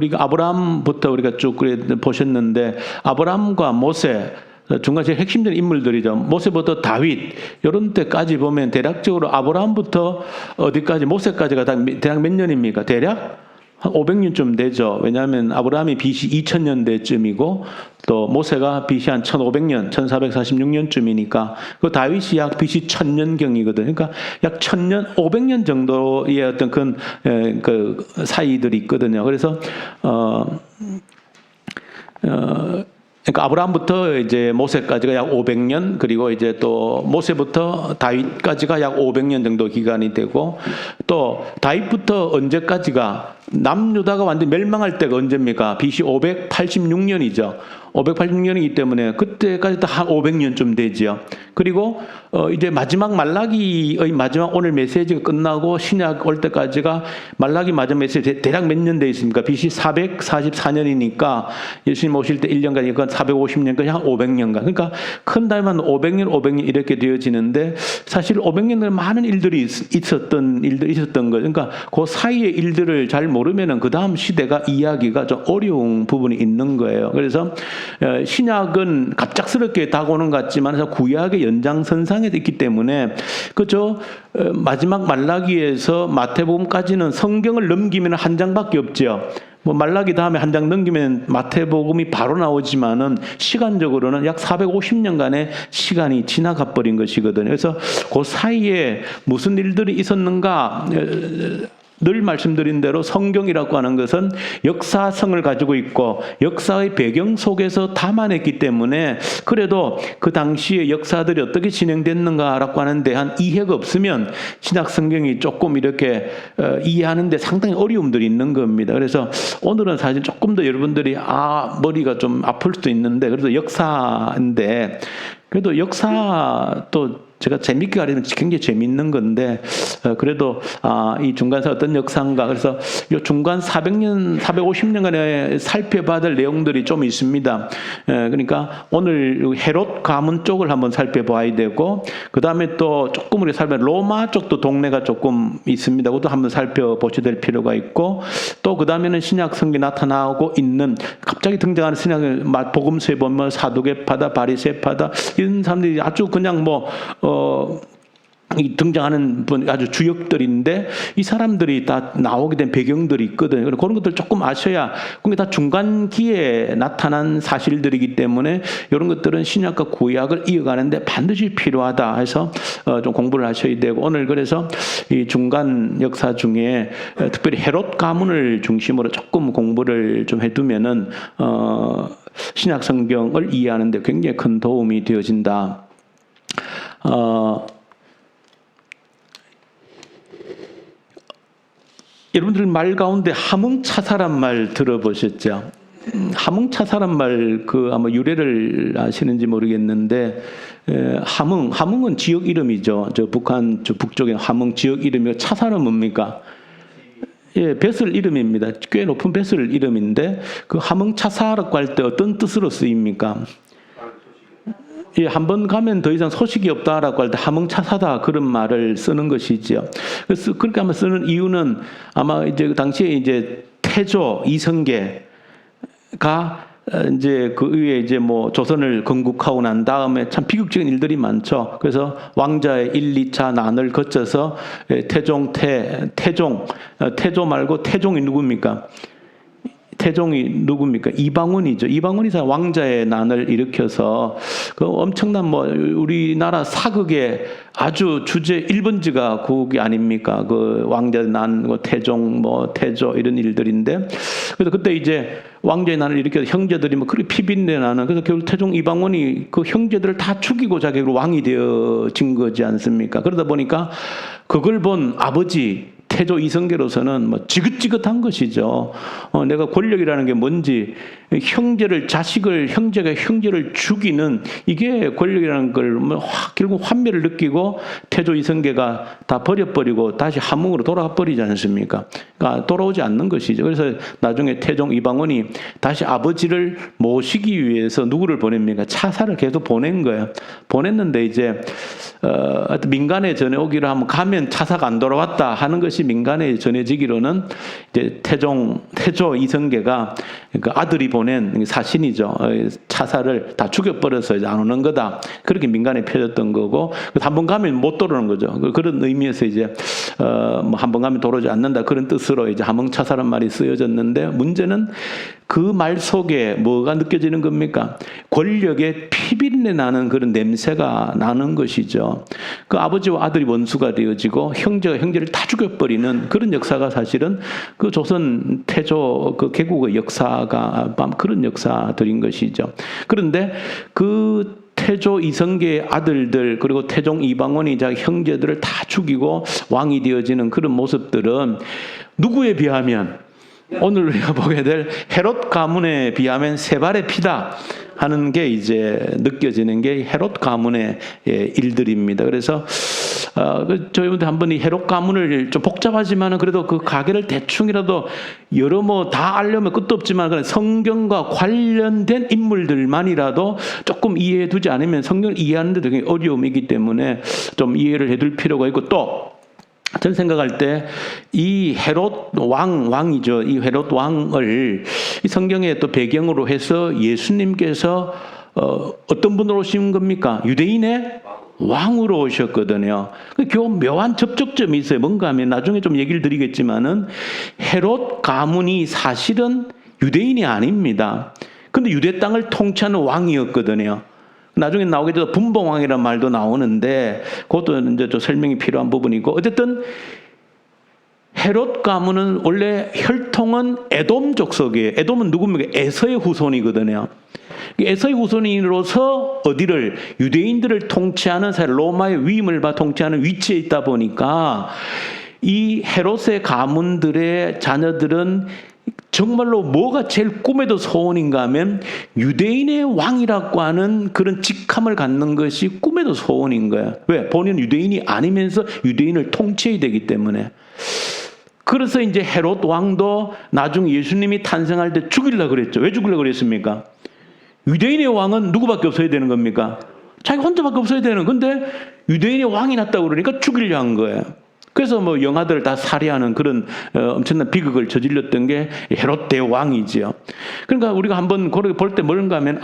우리가 아브라함부터 우리가 쭉 보셨는데 아브라함과 모세 중간 제일 핵심적인 인물들이죠. 모세부터 다윗 이런 때까지 보면 대략적으로 아브라함부터 어디까지 모세까지가 대략 몇 년입니까? 대략 한 500년쯤 되죠. 왜냐하면 아브라함이 BC 2000년대쯤이고 또 모세가 BC 한 1500년, 1446년쯤이니까 그 다윗이 약 BC 1000년경이거든요. 그러니까 약 1000년, 500년 정도의 어떤 그 사이들이 있거든요. 그래서 그러니까 아브라함부터 이제 모세까지가 약 500년, 그리고 이제 또 모세부터 다윗까지가 약 500년 정도 기간이 되고, 또 다윗부터 언제까지가 남유다가 완전 멸망할 때가 언제입니까? BC 586년이죠. 586년이기 때문에 그때까지 한 500년쯤 되지요. 그리고 이제 마지막 말라기의 마지막 오늘 메시지가 끝나고 신약 올 때까지가 말라기 마지막 메시지 대략 몇 년 돼 있습니까? BC 444년이니까 예수님 오실 때 1년간 이건 450년까지 한 500년간. 그러니까 큰 달만 500년, 500년 이렇게 되어지는데 사실 500년간 많은 일들이 있었던 거. 그러니까 그 사이의 일들을 잘 모르면은 그 다음 시대가 이야기가 좀 어려운 부분이 있는 거예요. 그래서 신약은 갑작스럽게 다가오는 것 같지만 구약의 연장선상에 있기 때문에 그저 마지막 말라기에서 마태복음까지는 성경을 넘기면 한 장밖에 없죠. 뭐 말라기 다음에 한 장 넘기면 마태복음이 바로 나오지만은 시간적으로는 약 450년간의 시간이 지나가 버린 것이거든요. 그래서 그 사이에 무슨 일들이 있었는가? 늘 말씀드린 대로 성경이라고 하는 것은 역사성을 가지고 있고 역사의 배경 속에서 담아냈기 때문에 그래도 그 당시의 역사들이 어떻게 진행됐는가라고 하는 데 한 이해가 없으면 신약 성경이 조금 이렇게 이해하는 데 상당히 어려움들이 있는 겁니다. 그래서 오늘은 사실 조금 더 여러분들이 머리가 좀 아플 수도 있는데 그래도 역사인데 그래도 역사 또 제가 재밌게 가르치면 굉장히 재밌는 건데 그래도 이 중간사 어떤 역사인가 그래서 이 중간 400년, 450년간에 살펴봐야 될 내용들이 좀 있습니다. 그러니까 오늘 헤롯 가문 쪽을 한번 살펴봐야 되고 그 다음에 또 조금 우리 로마 쪽도 동네가 조금 있습니다. 그것도 한번 살펴보셔야 될 필요가 있고 또 그 다음에는 신약 성경에 나타나고 있는 갑자기 등장하는 신약 복음서에 보면 사두개파다, 바리새파다 이런 사람들이 아주 그냥 등장하는 아주 주역들인데 이 사람들이 다 나오게 된 배경들이 있거든요. 그런 것들 조금 아셔야 그게 다 중간기에 나타난 사실들이기 때문에 이런 것들은 신약과 구약을 이어가는데 반드시 필요하다 해서 좀 공부를 하셔야 되고 오늘 그래서 이 중간 역사 중에 특별히 헤롯 가문을 중심으로 조금 공부를 좀 해두면은 신약 성경을 이해하는 데 굉장히 큰 도움이 되어진다. 여러분들 말 가운데 함흥차사란 말 들어보셨죠? 함흥차사란 말 아마 유래를 아시는지 모르겠는데 함흥은 지역 이름이죠. 저 북한 저 북쪽에 함흥 지역 이름이고 차사는 뭡니까? 예, 뱃을 이름입니다. 꽤 높은 뱃을 이름인데 그 함흥차사라고 할 때 어떤 뜻으로 쓰입니까? 예, 한번 가면 더 이상 소식이 없다라고 할 때 함흥차사다 그런 말을 쓰는 것이지요. 그래서 그렇게 한번 쓰는 이유는 아마 이제 그 당시에 이제 태조 이성계가 이제 그 위에 이제 조선을 건국하고 난 다음에 참 비극적인 일들이 많죠. 그래서 왕자의 1, 2차 난을 거쳐서 태조 말고 태종이 누굽니까? 태종이 누굽니까? 이방원이죠. 이방원이 왕자의 난을 일으켜서 그 엄청난 우리나라 사극의 아주 주제 1번지가 그게 아닙니까? 그 왕자의 난, 태종, 태조 이런 일들인데 그래서 그때 이제 왕자의 난을 일으켜서 형제들이 그렇게 피비린내 나는 그래서 결국 태종 이방원이 그 형제들을 다 죽이고 자기가 왕이 되어진 거지 않습니까? 그러다 보니까 그걸 본 아버지 태조 이성계로서는 지긋지긋한 것이죠. 내가 권력이라는 게 뭔지 형제가 형제를 죽이는 이게 권력이라는 걸 결국 환멸을 느끼고 태조 이성계가 다 버려버리고 다시 함흥으로 돌아가 버리지 않습니까? 그러니까 돌아오지 않는 것이죠. 그래서 나중에 태종 이방원이 다시 아버지를 모시기 위해서 누구를 보냅니까? 차사를 계속 보낸 거예요. 보냈는데 이제 민간에 전해오기로 하면 가면 차사가 안 돌아왔다 하는 것이 그것이 민간에 전해지기로는 이제 태조 이성계가 그 아들이 보낸 사신이죠. 차사를 다 죽여버려서 이제 안 오는 거다. 그렇게 민간에 펴졌던 거고, 한 번 가면 못 돌아오는 거죠. 그런 의미에서 이제, 뭐 한 번 가면 돌아오지 않는다. 그런 뜻으로 이제 함흥차사란 말이 쓰여졌는데, 문제는 그 말 속에 뭐가 느껴지는 겁니까? 권력의 피비린내 나는 그런 냄새가 나는 것이죠. 그 아버지와 아들이 원수가 되어지고 형제가 형제를 다 죽여버리는 그런 역사가 사실은 그 조선 태조 그 개국의 역사가 그런 역사들인 것이죠. 그런데 그 태조 이성계의 아들들 그리고 태종 이방원이 자 형제들을 다 죽이고 왕이 되어지는 그런 모습들은 누구에 비하면 오늘 우리가 보게 될 헤롯 가문에 비하면 세 발의 피다 하는 게 이제 느껴지는 게 헤롯 가문의 일들입니다. 그래서 저희한테 한번 이 헤롯 가문을 좀 복잡하지만은 그래도 그 가계를 대충이라도 여러 뭐 다 알려면 끝도 없지만 그런 성경과 관련된 인물들만이라도 조금 이해해 두지 않으면 성경을 이해하는 데도 굉장히 어려움이 있기 때문에 좀 이해를 해둘 필요가 있고 또 저는 생각할 때 이 헤롯 왕이죠. 이 헤롯 왕을 이 성경의 또 배경으로 해서 예수님께서 어떤 분으로 오신 겁니까? 유대인의 왕으로 오셨거든요. 그 묘한 접촉점이 있어요. 뭔가 하면 나중에 좀 얘기를 드리겠지만은 헤롯 가문이 사실은 유대인이 아닙니다. 근데 유대 땅을 통치하는 왕이었거든요. 나중에 나오게 돼서 분봉왕이라는 말도 나오는데 그것도 이제 좀 설명이 필요한 부분이고 어쨌든 헤롯 가문은 원래 혈통은 에돔 족속이에요. 에돔은 누굽니까? 에서의 후손이거든요. 에서의 후손으로서 어디를 유대인들을 통치하는 사회 로마의 위임을 받아 통치하는 위치에 있다 보니까 이 헤롯의 가문들의 자녀들은 정말로 뭐가 제일 꿈에도 소원인가 하면 유대인의 왕이라고 하는 그런 직함을 갖는 것이 꿈에도 소원인 거야. 왜? 본인은 유대인이 아니면서 유대인을 통치해야 되기 때문에. 그래서 이제 헤롯 왕도 나중 예수님이 탄생할 때 죽이려고 그랬죠. 왜 죽이려고 그랬습니까? 유대인의 왕은 누구밖에 없어야 되는 겁니까? 자기 혼자밖에 없어야 되는. 근데 유대인의 왕이 났다고 그러니까 죽이려 한 거예요. 그래서 뭐 영아들을 다 살해하는 그런 엄청난 비극을 저질렀던 게 헤롯 대왕이지요. 그러니까 우리가 한번 그렇게 볼 때 뭔가 하면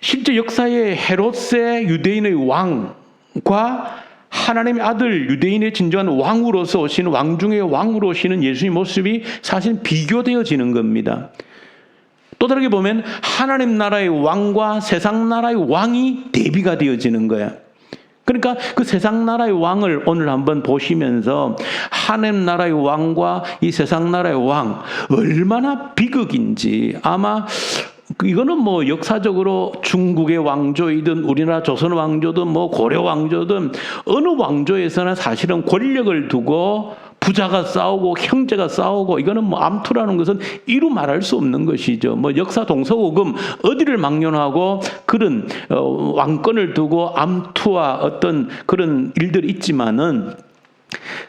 실제 역사의 헤롯의 유대인의 왕과 하나님의 아들 유대인의 진정한 왕으로서 오시는 왕 중의 왕으로 오시는 예수의 모습이 사실 비교되어지는 겁니다. 또 다르게 보면 하나님 나라의 왕과 세상 나라의 왕이 대비가 되어지는 거야. 그러니까 그 세상 나라의 왕을 오늘 한번 보시면서 하나님 나라의 왕과 이 세상 나라의 왕 얼마나 비극인지 아마 이거는 뭐 역사적으로 중국의 왕조이든 우리나라 조선 왕조든 뭐 고려 왕조든 어느 왕조에서나 사실은 권력을 두고 부자가 싸우고 형제가 싸우고 이거는 뭐 암투라는 것은 이루 말할 수 없는 것이죠. 뭐 역사 동서고금 어디를 막론하고 그런 왕권을 두고 암투와 어떤 그런 일들이 있지만은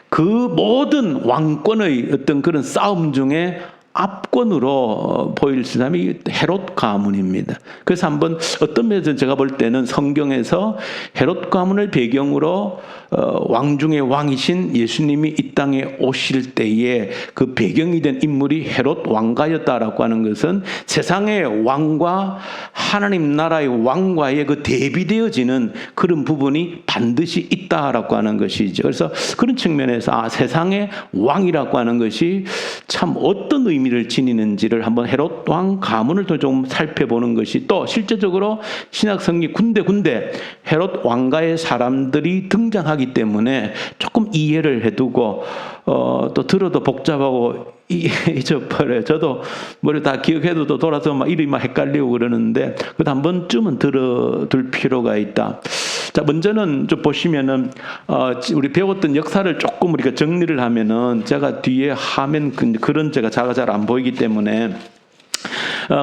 그 모든 왕권의 어떤 그런 싸움 중에 압권으로 보일 사람이 헤롯 가문입니다. 그래서 한번 어떤 면에서 제가 볼 때는 성경에서 헤롯 가문을 배경으로 왕 중의 왕이신 예수님이 이 땅에 오실 때에 그 배경이 된 인물이 헤롯 왕가였다라고 하는 것은 세상의 왕과 하나님 나라의 왕과의 그 대비되어지는 그런 부분이 반드시 있다라고 하는 것이죠. 그래서 그런 측면에서 세상의 왕이라고 하는 것이 참 어떤 의미를 지니는지를 한번 헤롯 왕 가문을 좀 살펴보는 것이 또 실제적으로 신약 성경 군데 헤롯 왕가의 사람들이 등장하기 때문에 조금 이해를 해두고 또 들어도 복잡하고 잊어버려요. 저도 머리 다 기억해도 또 돌아서 막 이름이 막 헷갈리고 그러는데 그것도 한 번쯤은 들어둘 필요가 있다. 자, 먼저는 좀 보시면은 우리 배웠던 역사를 조금 우리가 정리를 하면은 제가 뒤에 화면 그런 제가 잘 안 보이기 때문에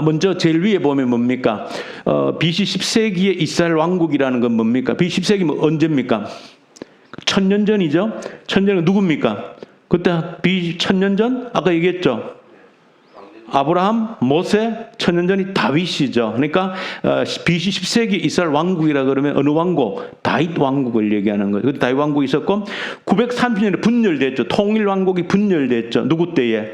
먼저 제일 위에 보면 뭡니까? BC 10세기의 이스라엘 왕국이라는 건 뭡니까? BC 10세기면 언제입니까? 1000년 전이죠? 1000년은 누굽니까? 그때 BC 1000년 전? 아까 얘기했죠? 아브라함, 모세, 천년전이 다윗이죠. 그러니까 BC 10세기 이스라엘 왕국이라 그러면 어느 왕국? 다윗 왕국을 얘기하는 거예요. 다윗 왕국이 있었고 930년에 분열됐죠. 통일 왕국이 분열됐죠. 누구 때에?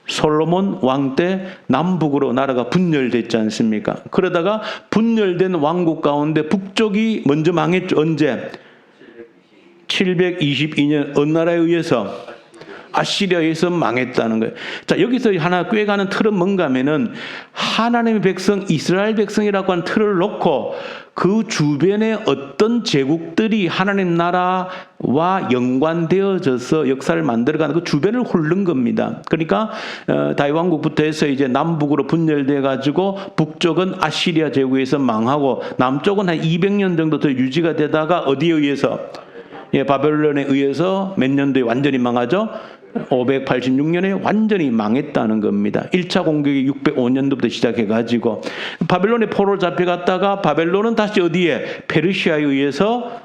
솔로몬 왕 때 남북으로 나라가 분열됐지 않습니까? 그러다가 분열된 왕국 가운데 북쪽이 먼저 망했죠. 언제? 722년 어느 나라에 의해서? 아시리아에 의해서 망했다는 거예요. 자, 여기서 하나 꿰가는 틀은 뭔가 하면은 하나님의 백성, 이스라엘 백성이라고 하는 틀을 놓고 그 주변에 어떤 제국들이 하나님 나라와 연관되어져서 역사를 만들어가는 그 주변을 훑는 겁니다. 그러니까 다윗 왕국부터 해서 이제 남북으로 분열돼 가지고 북쪽은 아시리아 제국에서 망하고 남쪽은 한 200년 정도 더 유지가 되다가 어디에 의해서? 예, 바벨론에 의해서 몇 년도에 완전히 망하죠? 586년에 완전히 망했다는 겁니다. 1차 공격이 605년도부터 시작해가지고 바벨론에 포로로 잡혀갔다가 바벨론은 다시 어디에? 페르시아에 의해서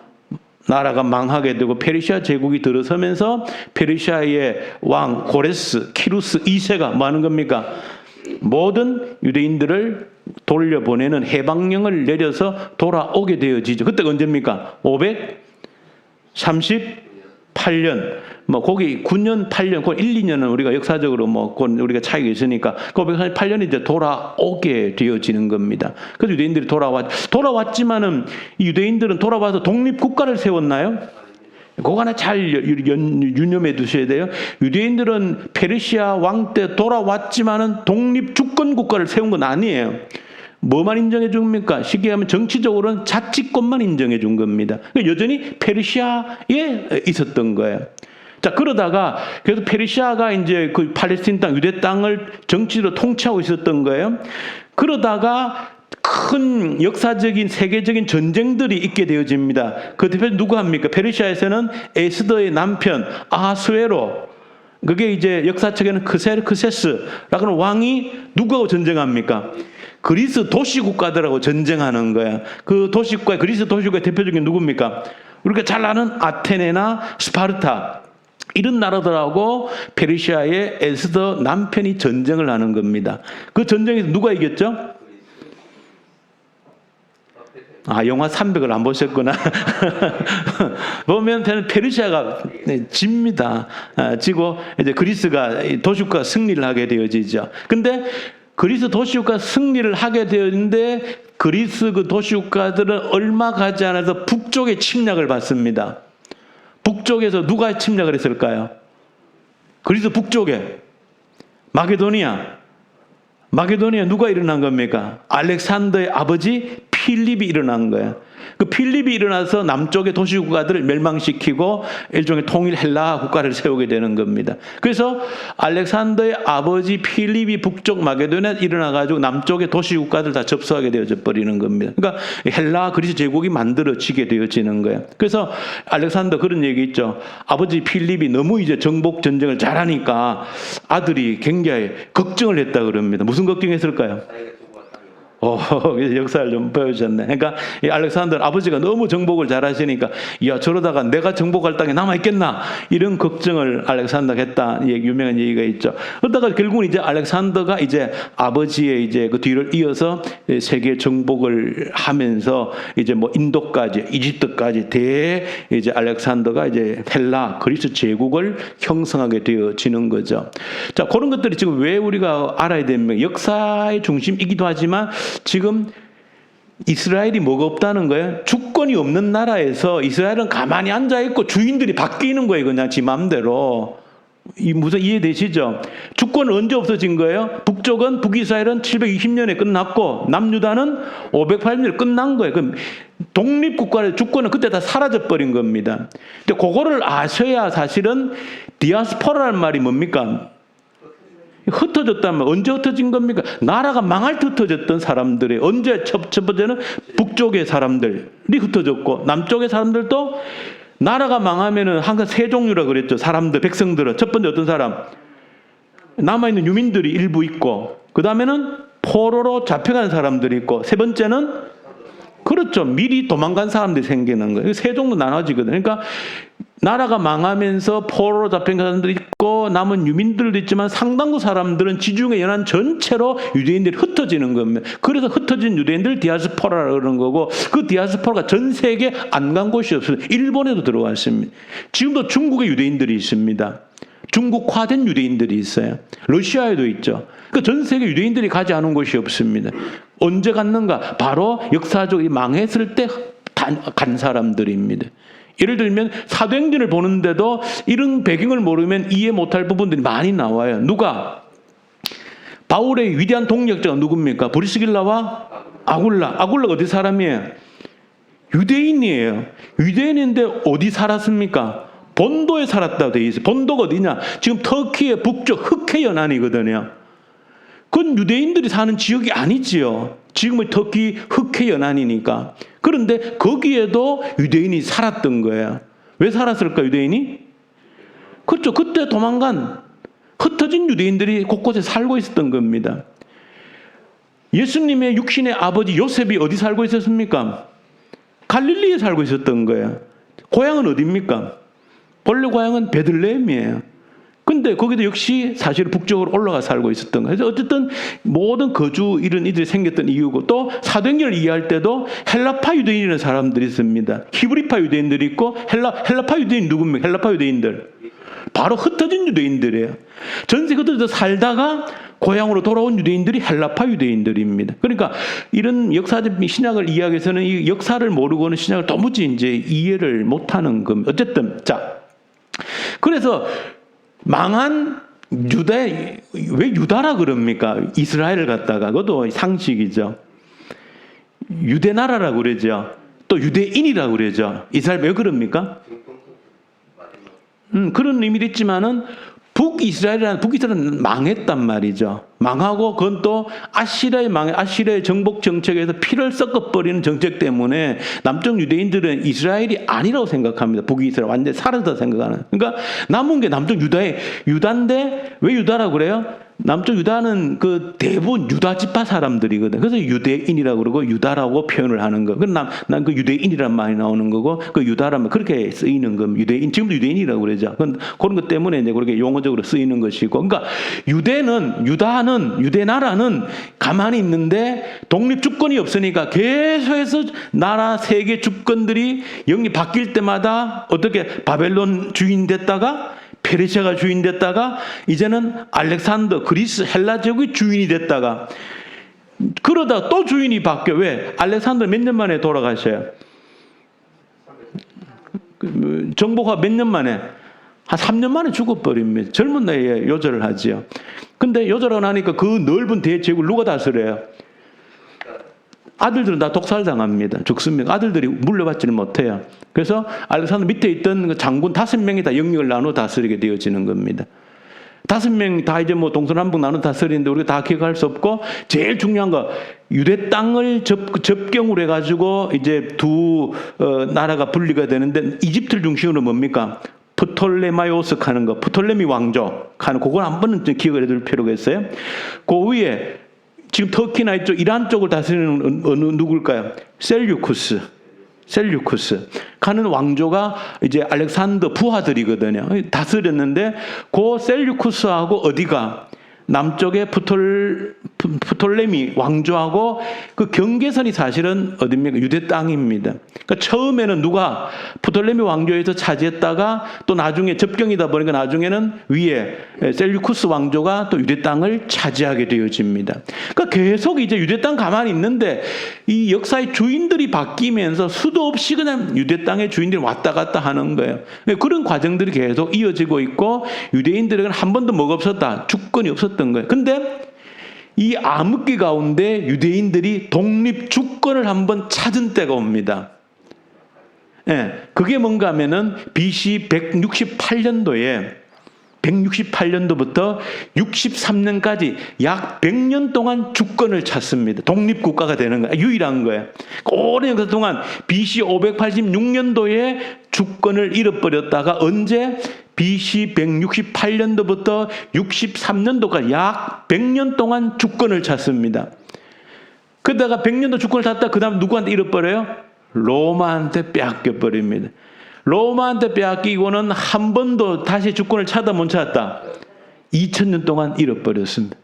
나라가 망하게 되고 페르시아 제국이 들어서면서 페르시아의 왕 고레스, 키루스 2세가 뭐 하는 겁니까? 모든 유대인들을 돌려보내는 해방령을 내려서 돌아오게 되어지죠. 그때가 언제입니까? 538년. 뭐 거기 9년, 8년, 그 1, 2년은 우리가 역사적으로 뭐 우리가 차이가 있으니까 938년이 이제 돌아오게 되어지는 겁니다. 그래서 유대인들이 돌아왔지만은 이 유대인들은 돌아와서 독립국가를 세웠나요? 그거 하나 잘 유념해 두셔야 돼요. 유대인들은 페르시아 왕 때 돌아왔지만은 독립주권국가를 세운 건 아니에요. 뭐만 인정해 줍니까? 쉽게 하면 정치적으로는 자치권만 인정해 준 겁니다. 여전히 페르시아에 있었던 거예요. 자, 그러다가 그래서 페르시아가 이제 그 팔레스틴 땅, 유대 땅을 정치로 통치하고 있었던 거예요. 그러다가 큰 역사적인 세계적인 전쟁들이 있게 되어집니다. 그 대표 누구 합니까? 페르시아에서는 에스더의 남편 아하수에로, 그게 이제 역사책에는 크세스라고 하는 왕이 누구하고 전쟁합니까? 그리스 도시국가들하고 전쟁하는 거야. 그 도시국가, 그리스 도시국가의 대표적인 누굽니까? 우리가 잘 아는 아테네나 스파르타, 이런 나라들하고 페르시아의 에스더 남편이 전쟁을 하는 겁니다. 그 전쟁에서 누가 이겼죠? 아, 영화 300을 안 보셨구나. 보면 페르시아가 집니다. 지고 이제 그리스가 도시국가 승리를 하게 되어지죠. 근데 그리스 도시국가 승리를 하게 되었는데 그리스 그 도시국가들은 얼마 가지 않아서 북쪽에 침략을 받습니다. 북쪽에서 누가 침략을 했을까요? 그리스 북쪽에 마게도니아 누가 일어난 겁니까? 알렉산더의 아버지 필립이 일어난 거예요. 그 필립이 일어나서 남쪽의 도시국가들을 멸망시키고 일종의 통일 헬라 국가를 세우게 되는 겁니다. 그래서 알렉산더의 아버지 필립이 북쪽 마게도니아에 일어나가지고 남쪽의 도시국가들 다 접수하게 되어져 버리는 겁니다. 그러니까 헬라 그리스 제국이 만들어지게 되어지는 거예요. 그래서 알렉산더 그런 얘기 있죠. 아버지 필립이 너무 이제 정복 전쟁을 잘하니까 아들이 굉장히 걱정을 했다 그럽니다. 무슨 걱정했을까요? 역사를 좀 보여주셨네. 그러니까 이 알렉산더 아버지가 너무 정복을 잘하시니까 야, 저러다가 내가 정복할 땅에 남아있겠나 이런 걱정을 알렉산더가 했다. 유명한 얘기가 있죠. 그러다가 결국은 이제 알렉산더가 이제 아버지의 이제 그 뒤를 이어서 세계 정복을 하면서 이제 뭐 인도까지 이집트까지 이제 알렉산더가 이제 헬라 그리스 제국을 형성하게 되어지는 거죠. 자, 그런 것들이 지금 왜 우리가 알아야 됩니까? 역사의 중심이기도 하지만 지금 이스라엘이 뭐가 없다는 거예요? 주권이 없는 나라에서 이스라엘은 가만히 앉아있고 주인들이 바뀌는 거예요. 그냥 지 마음대로. 무슨 이해되시죠? 주권은 언제 없어진 거예요? 북이스라엘은 720년에 끝났고 남유다는 508년에 끝난 거예요. 그럼 독립국가의 주권은 그때 다 사라져버린 겁니다. 근데 그거를 아셔야 사실은 디아스포라라는 말이 뭡니까? 흩어졌다면 언제 흩어진 겁니까? 나라가 망할 때 흩어졌던 사람들이 언제 첫 번째는 북쪽의 사람들이 흩어졌고 남쪽의 사람들도 나라가 망하면은 항상 세 종류라 그랬죠. 사람들, 백성들은 첫 번째 어떤 사람? 남아있는 유민들이 일부 있고 그 다음에는 포로로 잡혀가는 사람들이 있고 세 번째는 그렇죠. 미리 도망간 사람들이 생기는 거예요. 세 종로 나눠지거든요. 그러니까 나라가 망하면서 포로로 잡힌 사람들이 있고 남은 유민들도 있지만 상당수 사람들은 지중해 연안 전체로 유대인들이 흩어지는 겁니다. 그래서 흩어진 유대인들 디아스포라라고 그러는 거고, 그 디아스포라가 전 세계에 안 간 곳이 없어요. 일본에도 들어왔습니다. 지금도 중국에 유대인들이 있습니다. 중국화된 유대인들이 있어요. 러시아에도 있죠. 그러니까 전 세계 유대인들이 가지 않은 곳이 없습니다. 언제 갔는가? 바로 역사적으로 망했을 때 간 사람들입니다. 예를 들면 사도행전을 보는데도 이런 배경을 모르면 이해 못할 부분들이 많이 나와요. 누가? 바울의 위대한 동력자가 누굽니까? 브리스길라와 아굴라. 아굴라가 어디 사람이에요? 유대인이에요. 유대인인데 어디 살았습니까? 본도에 살았다고 되어 있어요. 본도가 어디냐? 지금 터키의 북쪽 흑해 연안이거든요. 그건 유대인들이 사는 지역이 아니지요. 지금의 터키 흑해 연안이니까. 그런데 거기에도 유대인이 살았던 거예요. 왜 살았을까, 유대인이? 그렇죠. 그때 도망간 흩어진 유대인들이 곳곳에 살고 있었던 겁니다. 예수님의 육신의 아버지 요셉이 어디 살고 있었습니까? 갈릴리에 살고 있었던 거예요. 고향은 어디입니까? 본래 고향은 베들레헴이에요. 근데 거기도 역시 사실 북쪽으로 올라가 살고 있었던 거예요. 그래서 어쨌든 모든 거주 이런 이들이 생겼던 이유고, 또 사도행전을 이해할 때도 헬라파 유대인이라는 사람들이 있습니다. 히브리파 유대인들이 있고 헬라파 유대인 누굽니까? 헬라파 유대인들. 바로 흩어진 유대인들이에요. 전 세계 흩어져 살다가 고향으로 돌아온 유대인들이 헬라파 유대인들입니다. 그러니까 이런 역사적 신약을 이해하기 위해서는 이 역사를 모르고는 신약을 도무지 이제 이해를 못하는 겁니다. 어쨌든 자, 그래서 망한 유대, 왜 유다라 그럽니까? 이스라엘을 갖다가. 그것도 상식이죠. 유대 나라라고 그러죠. 또 유대인이라고 그러죠. 이스라엘 왜 그럽니까? 그런 의미도 있지만은 북이스라엘은 망했단 말이죠. 망하고 그건 또 아시리아의 정복 정책에서 피를 섞어버리는 정책 때문에 남쪽 유대인들은 이스라엘이 아니라고 생각합니다. 북이스라엘 완전히 사라졌다 생각하는. 그러니까 남은 게 남쪽 유다인데 왜 유다라고 그래요? 남쪽 유다는 그 대부분 유다 지파 사람들이거든. 그래서 유대인이라고 그러고 유다라고 표현을 하는 거. 난 그 유대인이란 말이 나오는 거고, 그 유다라면 그렇게 쓰이는 겁니다. 유대인, 지금도 유대인이라고 그러죠. 그런 것 때문에 이제 그렇게 용어적으로 쓰이는 것이고. 그러니까 유대 나라는 가만히 있는데 독립 주권이 없으니까 계속해서 나라 세계 주권들이 영이 바뀔 때마다 어떻게 바벨론 주인 됐다가 페르시아가 주인 됐다가 이제는 알렉산더 그리스 헬라 제국이 주인이 됐다가 그러다 또 주인이 바뀌어. 왜? 알렉산더 몇 년 만에 돌아가셔요? 정복화 몇 년 만에? 한 3년 만에 죽어버립니다. 젊은 나이에 요절을 하지요. 근데 요절하고 나니까 그 넓은 대제국을 누가 다스려요? 아들들은 다 독살당합니다. 죽습니다. 아들들이 물려받지는 못해요. 그래서 알렉산더 밑에 있던 그 장군 5명이 다 영역을 나눠 다스리게 되어지는 겁니다. 5명 다 이제 뭐 동서남북 나눠 다스리는데 우리가 다 기억할 수 없고, 제일 중요한 거 유대 땅을 접경으로 해가지고 이제 두 나라가 분리가 되는데 이집트를 중심으로 뭡니까? 프톨레마이오스 하는 거, 프톨레미 왕족 하는 그건 한 번은 기억을 해둘 필요가 있어요. 그 위에 지금 터키나 이쪽 이란 쪽을 다스리는 어느 누굴까요? 셀류쿠스 가는 왕조가 이제 알렉산더 부하들이거든요. 다스렸는데 그 셀류쿠스하고 어디가 남쪽의 프톨레미 왕조하고 그 경계선이 사실은 어디입니까? 유대 땅입니다. 그러니까 처음에는 누가 프톨레미 왕조에서 차지했다가 또 나중에 접경이다 보니까 나중에는 위에 셀류쿠스 왕조가 또 유대 땅을 차지하게 되어집니다. 그러니까 계속 이제 유대 땅 가만히 있는데 이 역사의 주인들이 바뀌면서 수도 없이 그냥 유대 땅의 주인들이 왔다 갔다 하는 거예요. 그런 과정들이 계속 이어지고 있고, 유대인들에게는 한 번도 뭐가 없었다? 주권이 없었던 거예요. 근데 이 암흑기 가운데 유대인들이 독립 주권을 한번 찾은 때가 옵니다. 그게 뭔가 하면은 BC 168년도부터 63년까지 약 100년 동안 주권을 찾습니다. 독립국가가 되는 거예요. 유일한 거예요. 오랜 그 동안 BC 586년도에 주권을 잃어버렸다가 언제? BC 168년도부터 63년도까지 약 100년 동안 주권을 찾습니다. 그러다가 100년도 주권을 탔다. 그 다음 누구한테 잃어버려요? 로마한테 빼앗겨버립니다. 로마한테 빼앗기고는 한 번도 다시 주권을 찾아 못 찾았다. 2000년 동안 잃어버렸습니다.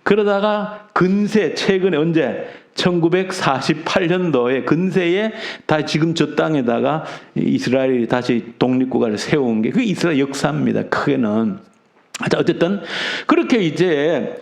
그러다가 근세, 최근에 언제? 1948년도에 근세에 다 지금 저 땅에다가 이스라엘이 다시 독립국가를 세운 게 그게 이스라엘 역사입니다. 크게는. 어쨌든 그렇게 이제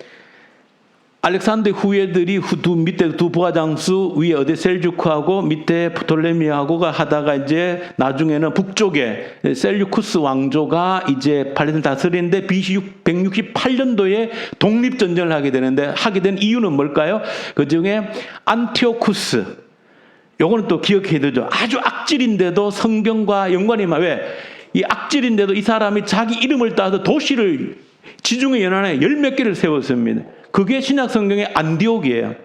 알렉산더 후예들이 밑에 두 부하장수 위에 어디 셀주크하고 밑에 프톨레미하고가 하다가 이제 나중에는 북쪽에 셀유쿠스 왕조가 이제 팔레스타인을 다스리는데 BC 168년도에 독립전쟁을 하게 되는데 하게 된 이유는 뭘까요? 그 중에 안티오쿠스. 요거는 또 기억해야 되죠. 아주 악질인데도 성경과 연관이 왜? 이 악질인데도 이 사람이 자기 이름을 따서 도시를 지중해 연안에 10몇 개를 세웠습니다. 그게 신약 성경의 안디옥이에요.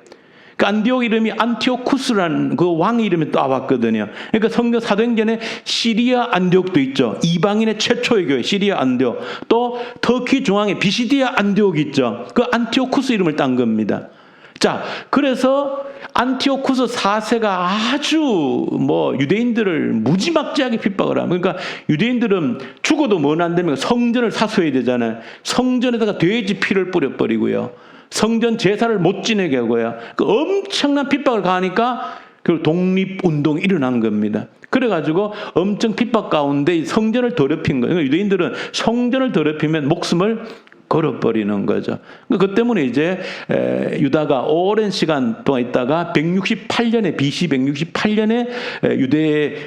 그 안디옥 이름이 안티오쿠스라는 그 왕의 이름이 따왔거든요. 그러니까 성경 사도행전에 시리아 안디옥도 있죠. 이방인의 최초의 교회 시리아 안디옥. 또 터키 중앙에 비시디아 안디옥이 있죠. 그 안티오쿠스 이름을 딴 겁니다. 자, 그래서 안티오쿠스 4세가 아주 유대인들을 무지막지하게 핍박을 합니다. 그러니까 유대인들은 죽어도 뭐 안 되면 성전을 사수해야 되잖아요. 성전에다가 돼지 피를 뿌려버리고요. 성전 제사를 못 지내게 하고요. 그 엄청난 핍박을 가하니까 그 독립운동이 일어난 겁니다. 그래가지고 엄청 핍박 가운데 성전을 더럽힌 거예요. 유대인들은 성전을 더럽히면 목숨을 걸어버리는 거죠. 그 때문에 이제 유다가 오랜 시간 동안 있다가 168년에 BC 168년에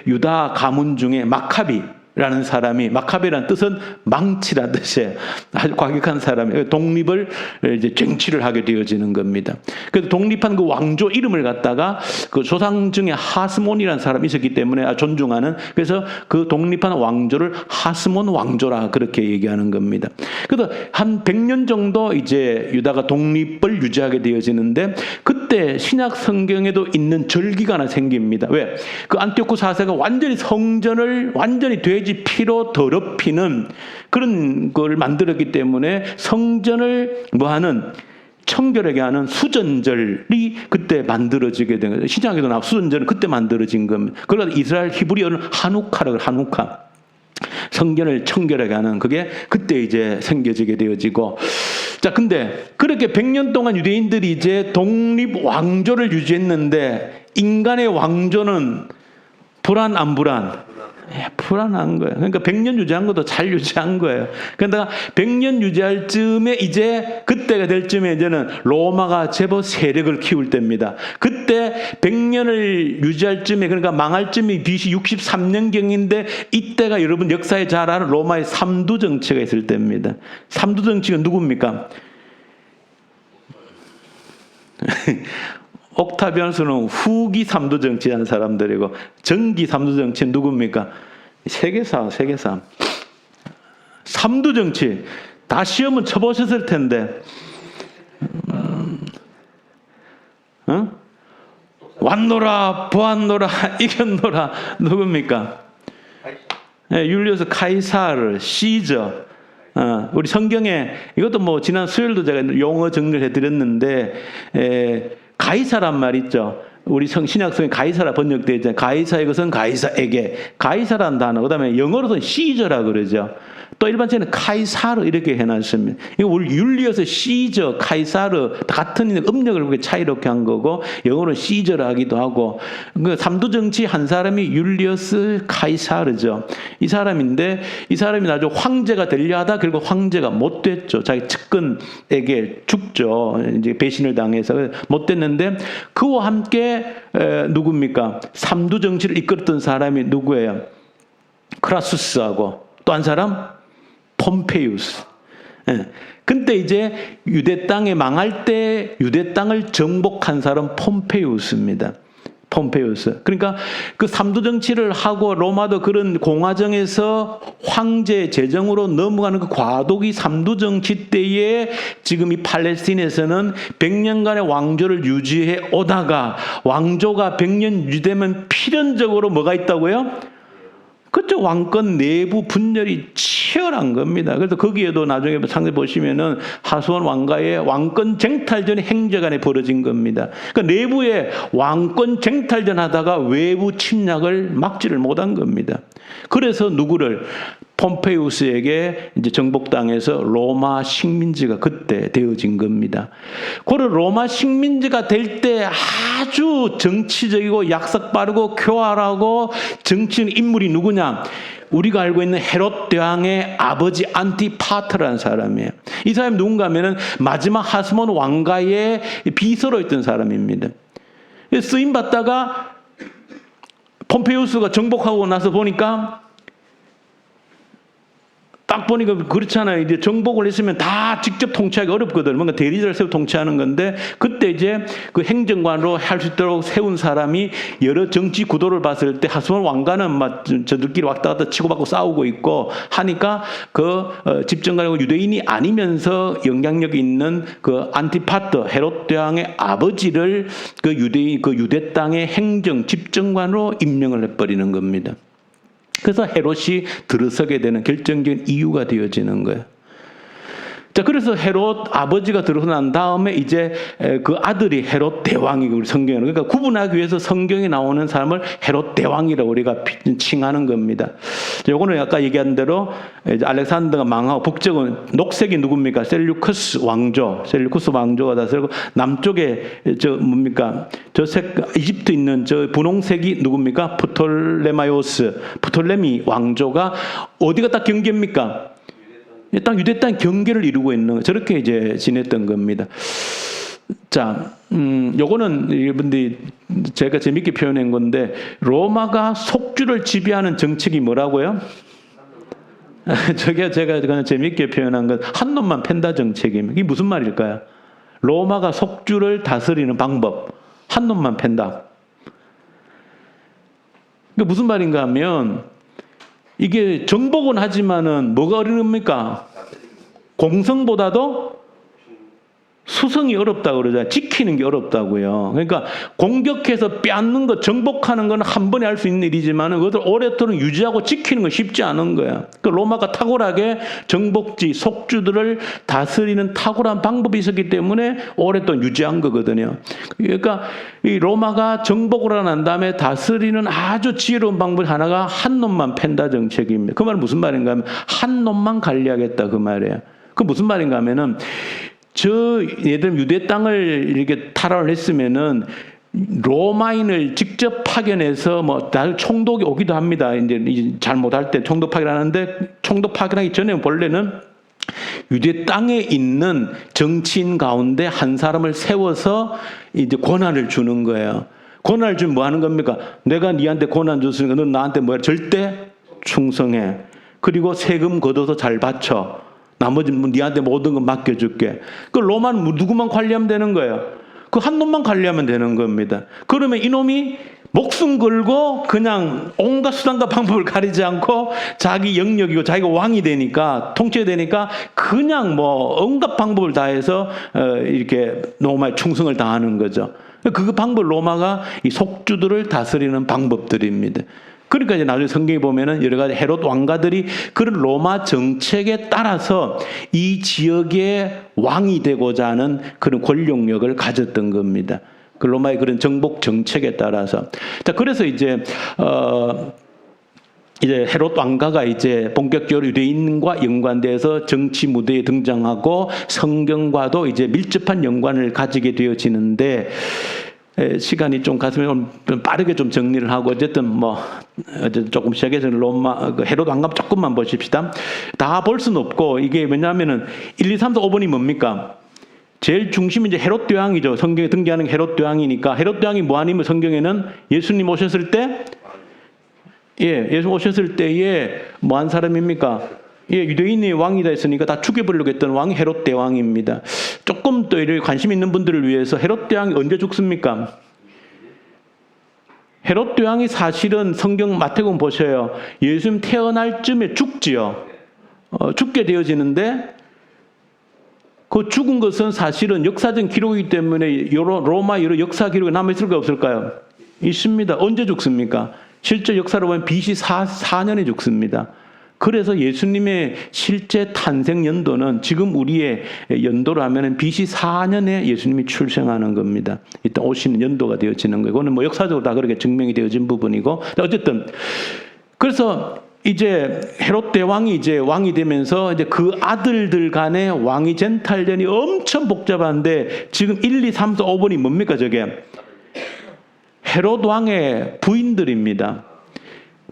유다 가문 중에 마카비라는 사람이 마카비라는 뜻은 망치라는 뜻이에요. 아주 과격한 사람이 독립을 이제 쟁취를 하게 되어지는 겁니다. 그래서 독립한 그 왕조 이름을 갖다가 그 조상 중에 하스몬이라는 사람이 있었기 때문에 존중하는 그래서 그 독립한 왕조를 하스몬 왕조라 그렇게 얘기하는 겁니다. 그래서 한 100년 정도 이제 유다가 독립을 유지하게 되어지는데 그때 신약 성경에도 있는 절기가 하나 생깁니다. 왜? 그 안티오쿠스 4세가 완전히 성전을 완전히 돼지 피로 더럽히는 그런 걸 만들었기 때문에 성전을 청결하게 하는 수전절이 그때 만들어지게 된 거예요. 신약에도 나와 수전절은 그때 만들어진 겁니다. 그러다 이스라엘 히브리어는 하누카라고 하누카. 성전을 청결하게 하는 그게 그때 이제 생겨지게 되어지고 자, 근데 그렇게 100년 동안 유대인들이 이제 독립 왕조를 유지했는데 인간의 왕조는 불안 안 불안? 불안한 거예요. 그러니까 100년 유지한 것도 잘 유지한 거예요. 그러다가 100년 유지할 쯤에 이제 그때가 될 쯤에 이제는 로마가 제법 세력을 키울 때입니다. 그때 100년을 유지할 쯤에 그러니까 망할 쯤이 BC 63년경인데 이때가 여러분 역사에 잘 아는 로마의 삼두 정치가 있을 때입니다. 삼두 정치가 누굽니까? 옥타비아누스는 후기 삼두 정치하는 사람들이고 전기 삼두 정치는 누굽니까? 세계사. 삼두 정치 다 시험은 쳐보셨을 텐데 왔노라 보았노라 이겼노라 누굽니까? 율리우스 카이사르 시저. 우리 성경에 이것도 지난 수요일도 제가 용어 정리를 해드렸는데 가이사란 말 있죠. 우리 신약성에 가이사라 번역되어 있잖아요. 가이사의 것은 가이사에게. 가이사라는 단어. 그 다음에 영어로서는 시저라 그러죠. 또 일반적으로는 카이사르 이렇게 해놨습니다. 이거 우리 율리어스 시저, 카이사르 같은 음력을 그렇게 차이롭게 한 거고 영어로는 시저라 하기도 하고 그 삼두정치 한 사람이 율리어스 카이사르죠. 이 사람인데 이 사람이 나중에 황제가 되려 하다 결국 황제가 못 됐죠. 자기 측근에게 죽죠. 이제 배신을 당해서 못 됐는데 그와 함께 누굽니까? 삼두정치를 이끌었던 사람이 누구예요? 크라수스하고 또 한 사람? 폼페이우스. 근데 이제 유대 땅에 망할 때 유대 땅을 정복한 사람 폼페이우스입니다. 폼페이우스. 그러니까 그 삼두 정치를 하고 로마도 그런 공화정에서 황제 재정으로 넘어가는 그 과도기 삼두 정치 때에 지금 이 팔레스틴에서는 100년간의 왕조를 유지해 오다가 왕조가 100년 유지되면 필연적으로 뭐가 있다고요? 그쪽 왕권 내부 분열이 치열한 겁니다. 그래서 거기에도 나중에 상세 보시면은 하수원 왕가의 왕권 쟁탈전이 행정안에 벌어진 겁니다. 그러니까 내부에 왕권 쟁탈전 하다가 외부 침략을 막지를 못한 겁니다. 그래서 누구를 폼페이우스에게 이제 정복당해서 로마 식민지가 그때 되어진 겁니다. 그런 로마 식민지가 될 때 아주 정치적이고 약삭 빠르고 교활하고 정치인 인물이 누구냐? 우리가 알고 있는 헤롯 대왕의 아버지 안티파터라는 사람이에요. 이 사람이 누군가 하면은 마지막 하스몬 왕가의 비서로 있던 사람입니다. 쓰임 받다가 폼페이우스가 정복하고 나서 보니까 딱 보니까 그렇잖아요. 이제 정복을 했으면 다 직접 통치하기 어렵거든. 뭔가 대리자를 세워 통치하는 건데, 그때 이제 그 행정관으로 할 수 있도록 세운 사람이 여러 정치 구도를 봤을 때 하스몬 왕가는 막 저들끼리 왔다 갔다 치고받고 싸우고 있고 하니까 그 집정관이고 유대인이 아니면서 영향력 있는 그 안티파터 헤롯 대왕의 아버지를 그 유대 땅의 행정 집정관으로 임명을 해버리는 겁니다. 그래서 헤롯이 들어서게 되는 결정적인 이유가 되어지는 거예요. 자, 그래서 헤롯 아버지가 들어서 난 다음에 이제 그 아들이 헤롯 대왕이고 성경에는, 그러니까 구분하기 위해서 성경에 나오는 사람을 헤롯 대왕이라고 우리가 칭하는 겁니다. 요거는 아까 얘기한 대로 이제 알렉산더가 망하고 북쪽은 녹색이 누굽니까? 셀류쿠스 왕조가 다스리고 남쪽에 저 뭡니까? 이집트 있는 저 분홍색이 누굽니까? 프톨레미 왕조가 어디가 딱 경계입니까? 딱 유대 땅 경계를 이루고 있는 거. 저렇게 이제 지냈던 겁니다. 자, 요거는 여러분들이 제가 재밌게 표현한 건데, 로마가 속주를 지배하는 정책이 뭐라고요? 제가 그냥 재밌게 표현한 건 한 놈만 팬다 정책입니다. 이게 무슨 말일까요? 로마가 속주를 다스리는 방법, 한 놈만 팬다. 그게 무슨 말인가 하면, 이게 정복은 하지만은 뭐가 어려웁니까? 공성보다도 수성이 어렵다고 그러잖아요. 지키는 게 어렵다고요. 그러니까 공격해서 빼앗는 것, 정복하는 건 한 번에 할 수 있는 일이지만 그것을 오랫도록 유지하고 지키는 건 쉽지 않은 거야. 그러니까 로마가 탁월하게 정복지, 속주들을 다스리는 탁월한 방법이 있었기 때문에 오랫동안 유지한 거거든요. 그러니까 이 로마가 정복을 하고 난 다음에 다스리는 아주 지혜로운 방법 하나가 한 놈만 팬다 정책입니다. 그 말은 무슨 말인가 하면 한 놈만 관리하겠다 그 말이에요. 그 무슨 말인가 하면은 얘들 유대 땅을 이렇게 탈환을 했으면은 로마인을 직접 파견해서 뭐 총독이 오기도 합니다. 이제 잘못할 때 총독 파견하는데, 총독 파견하기 전에 본래는 유대 땅에 있는 정치인 가운데 한 사람을 세워서 이제 권한을 주는 거예요. 권한을 주면 뭐 하는 겁니까? 내가 네한테 권한 줬으니까 넌 나한테 뭐야? 절대 충성해. 그리고 세금 걷어서 잘 바쳐. 나머지는 네한테 모든 건 맡겨줄게. 그 로마는 누구만 관리하면 되는 거예요? 그 한 놈만 관리하면 되는 겁니다. 그러면 이놈이 목숨 걸고 그냥 온갖 수단과 방법을 가리지 않고 자기 영역이고 자기가 왕이 되니까, 통치되니까 그냥 뭐 온갖 방법을 다해서 이렇게 로마에 충성을 다하는 거죠. 그 방법, 로마가 이 속주들을 다스리는 방법들입니다. 그러니까 이제 나중에 성경에 보면은 여러 가지 헤롯 왕가들이 그런 로마 정책에 따라서 이 지역의 왕이 되고자 하는 그런 권력력을 가졌던 겁니다. 그 로마의 그런 정복 정책에 따라서. 자, 그래서 이제 헤롯 왕가가 이제 본격적으로 유대인과 연관돼서 정치 무대에 등장하고 성경과도 이제 밀접한 연관을 가지게 되어지는데, 시간이 좀 갔으면 빠르게 좀 정리를 하고, 어쨌든 조금 시작해서 헤롯 왕가 조금만 보십시다. 다 볼 수는 없고, 이게 왜냐하면은 1, 2, 3, 4, 5번이 뭡니까? 제일 중심이 이제 헤롯 대왕이죠. 성경에 등장하는 헤롯 대왕이니까. 헤롯 대왕이 뭐 아니면 성경에는 예수님 오셨을 때, 예수 오셨을 때에 뭐 한 사람입니까? 유대인의 왕이다 했으니까 다 죽여버리려고 했던 왕이 헤롯 대왕입니다. 조금 더 관심 있는 분들을 위해서 헤롯 대왕이 언제 죽습니까? 헤롯 대왕이 사실은 성경 마태복음 보셔요. 예수님 태어날 쯤에 죽지요. 죽게 되어지는데, 그 죽은 것은 사실은 역사적 기록이기 때문에 로마 여러 역사 기록에 남아있을까요, 없을까요? 있습니다. 언제 죽습니까? 실제 역사로 보면 BC 4년에 죽습니다. 그래서 예수님의 실제 탄생 연도는 지금 우리의 연도로 하면 BC 4년에 예수님이 출생하는 겁니다. 일단 오시는 연도가 되어지는 거예요. 그거는 뭐 역사적으로 다 그렇게 증명이 되어진 부분이고. 어쨌든 그래서 이제 헤롯 대왕이 이제 왕이 되면서 이제 그 아들들 간의 왕위 쟁탈전이 엄청 복잡한데 지금 1, 2, 3, 4, 5번이 뭡니까 저게? 헤롯 왕의 부인들입니다.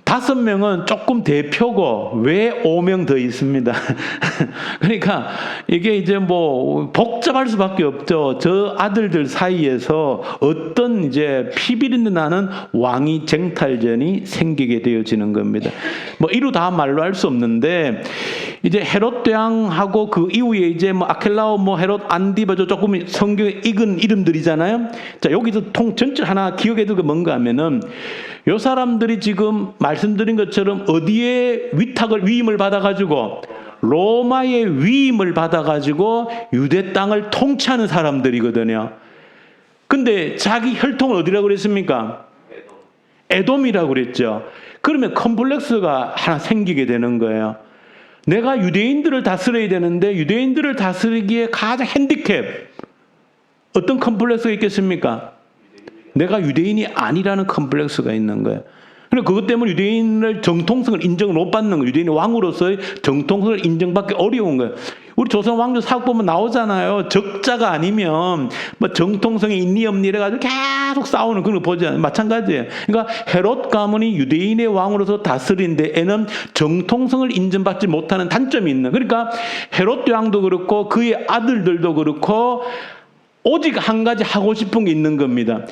5명은 조금 대표고 왜 5명 더 있습니다. 그러니까 이게 이제 뭐 복잡할 수밖에 없죠. 저 아들들 사이에서 어떤 이제 피비린내 나는 왕위 쟁탈전이 생기게 되어지는 겁니다. 뭐 이루 다 말로 할 수 없는데 이제 헤롯 대왕하고 그 이후에 이제 뭐 아켈라오 뭐 헤롯 안디바조 조금 성경에 익은 이름들이잖아요. 자, 여기서 전체 하나 기억해 두고 뭔가 하면은 요 사람들이 지금 말씀드린 것처럼 어디에 위임을 받아가지고 로마의 위임을 받아가지고 유대 땅을 통치하는 사람들이거든요. 근데 자기 혈통을 어디라고 그랬습니까? 에돔이라고 그랬죠. 그러면 컴플렉스가 하나 생기게 되는 거예요. 내가 유대인들을 다스려야 되는데 유대인들을 다스리기에 가장 핸디캡 어떤 컴플렉스가 있겠습니까? 내가 유대인이 아니라는 컴플렉스가 있는 거예요. 그리고 그것 때문에 유대인을 정통성을 인정을 못 받는 거예요. 유대인이 왕으로서의 정통성을 인정받기 어려운 거예요. 우리 조선 왕조 사학 보면 나오잖아요. 적자가 아니면 뭐 정통성이 있니 없니 이래가지고 계속 싸우는 그런 거 보지 않아요. 마찬가지예요. 그러니까 헤롯 가문이 유대인의 왕으로서 다스린 데에는 정통성을 인정받지 못하는 단점이 있는. 그러니까 헤롯 왕도 그렇고 그의 아들들도 그렇고 오직 한 가지 하고 싶은 게 있는 겁니다.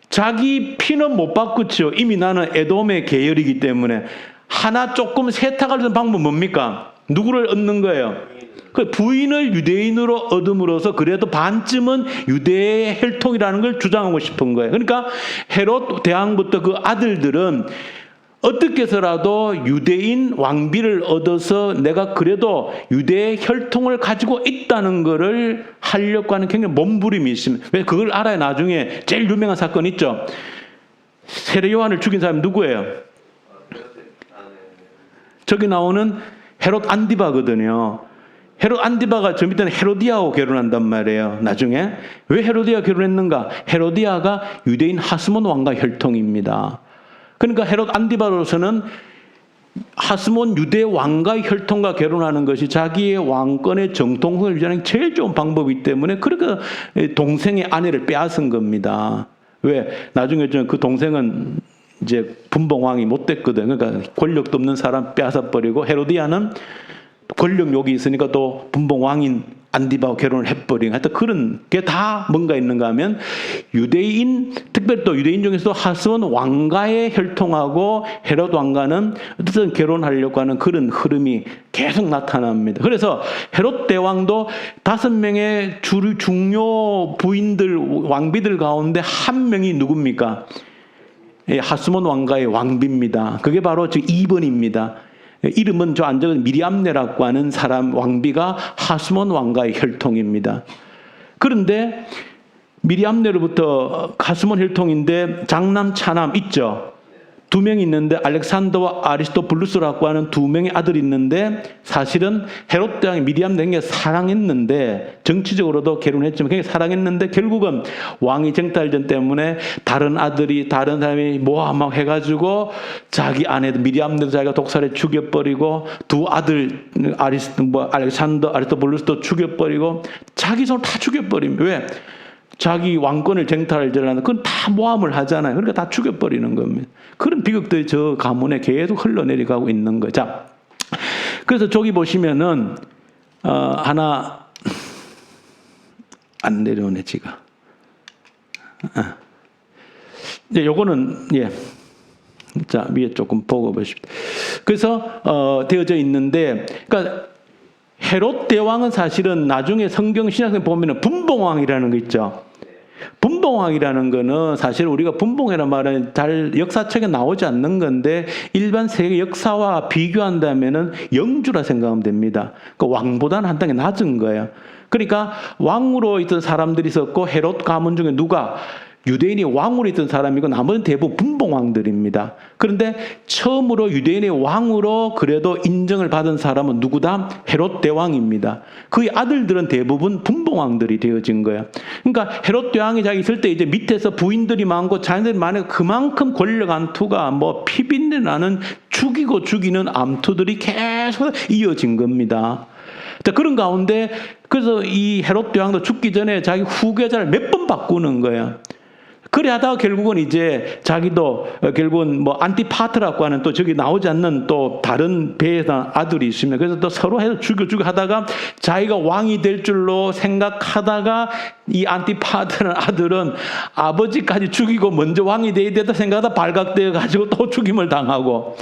자기 피는 못 바꾸죠. 이미 나는 에돔의 계열이기 때문에. 하나 조금 세탁할 수 있는 방법은 뭡니까? 누구를 얻는 거예요? 그 부인을 유대인으로 얻음으로써 그래도 반쯤은 유대의 혈통이라는 걸 주장하고 싶은 거예요. 그러니까 헤롯 대왕부터 그 아들들은 어떻게 해서라도 유대인 왕비를 얻어서 내가 그래도 유대의 혈통을 가지고 있다는 것을 하려고 하는 굉장히 몸부림이 있습니다. 왜 그걸 알아야 나중에 제일 유명한 사건 있죠. 세례 요한을 죽인 사람이 누구예요? 저기 나오는 헤롯 안디바거든요. 헤롯 안디바가 저 밑에는 헤로디아하고 결혼한단 말이에요. 나중에. 왜 헤로디아 결혼했는가? 헤로디아가 유대인 하스몬 왕과 혈통입니다. 그러니까 헤롯 안디바로서는 하스몬 유대 왕가의 혈통과 결혼하는 것이 자기의 왕권의 정통성을 유지하는 제일 좋은 방법이기 때문에 그러니까 동생의 아내를 빼앗은 겁니다. 왜? 나중에 그 동생은 이제 분봉왕이 못 됐거든. 그러니까 권력도 없는 사람 빼앗아 버리고 헤로디아는 권력욕이 있으니까 또 분봉왕인 안디바와 결혼을 해버린 하여튼 그런 게 다 뭔가 있는가 하면 유대인 특별히 또 유대인 중에서도 하스몬 왕가의 혈통하고 헤롯 왕가는 어쨌든 결혼하려고 하는 그런 흐름이 계속 나타납니다. 그래서 헤롯 대왕도 5명의 중요 부인들 왕비들 가운데 한 명이 누굽니까? 하스몬 왕가의 왕비입니다. 그게 바로 지금 2번입니다. 이름은 저 안적은 미리암네라고 하는 사람 왕비가 하스몬 왕가의 혈통입니다. 그런데 미리암네로부터 하스몬 혈통인데 장남 차남 있죠. 2명이 있는데 알렉산더와 아리스토블루스라고 하는 2명의 아들이 있는데 사실은 헤롯 대왕이 미리암네에게 사랑했는데 정치적으로도 결혼했지만 굉장히 사랑했는데 결국은 왕위 쟁탈전 때문에 다른 아들이 다른 사람이 모함막 해가지고 자기 아내도 미리암네도 자기가 독살해 죽여버리고 2 아들 알렉산더 아리스토블루스도 죽여버리고 자기 손을 다 죽여버립니다. 왜? 자기 왕권을 쟁탈하려는 그건 다 모함을 하잖아요. 그러니까 다 죽여버리는 겁니다. 그런 비극들이 저 가문에 계속 흘러내려가고 있는 거죠. 자, 그래서 저기 보시면은 하나 안 내려오네 지가. 이제 요거는 자 위에 조금 보고 보십시오. 그래서 되어져 있는데, 그러니까 헤롯 대왕은 사실은 나중에 성경 신약에 보면은 분봉왕이라는 거 있죠. 분봉왕이라는 거는 사실 우리가 분봉이라는 말은 잘 역사책에 나오지 않는 건데 일반 세계 역사와 비교한다면은 영주라 생각하면 됩니다. 그 왕보다는 한 단계 낮은 거예요. 그러니까 왕으로 있던 사람들이 있었고 헤롯 가문 중에 누가 유대인이 왕으로 있던 사람이고 나머지는 대부분 분봉왕들입니다. 그런데 처음으로 유대인의 왕으로 그래도 인정을 받은 사람은 누구다? 헤롯 대왕입니다. 그의 아들들은 대부분 분봉왕들이 되어진 거예요. 그러니까 헤롯 대왕이 자기 있을 때 이제 밑에서 부인들이 많고 자녀들이 많으니까 그만큼 권력 암투가 뭐 피비린내 나는 죽이고 죽이는 암투들이 계속 이어진 겁니다. 자, 그런 가운데 그래서 이 헤롯 대왕도 죽기 전에 자기 후계자를 몇 번 바꾸는 거예요. 그래 하다가 결국은 이제 자기도 결국은 뭐 안티파트라고 하는 또 저기 나오지 않는 또 다른 배에서 아들이 있습니다. 그래서 또 서로 해서 죽여 하다가 자기가 왕이 될 줄로 생각하다가 이 안티파트라는 아들은 아버지까지 죽이고 먼저 왕이 돼야 되다 생각하다 발각되어 가지고 또 죽임을 당하고,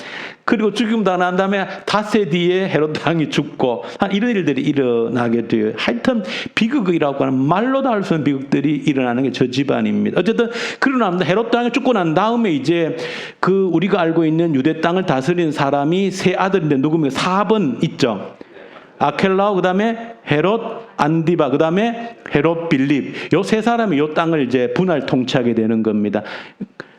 그리고 죽임 당한 다음에 닷새 뒤에 헤롯 왕이 죽고 이런 일들이 일어나게 돼요. 하여튼 비극이라고 하는 말로도 할 수 없는 비극들이 일어나는 게 저 집안입니다. 어쨌든 그러나 헤롯 왕이 죽고 난 다음에 이제 그 우리가 알고 있는 유대 땅을 다스리는 사람이 세 아들인데 누굽니까? 4번 있죠. 아켈라오, 그 다음에 헤롯 안디바, 그 다음에 헤롯 빌립. 요 세 사람이 요 땅을 이제 분할 통치하게 되는 겁니다.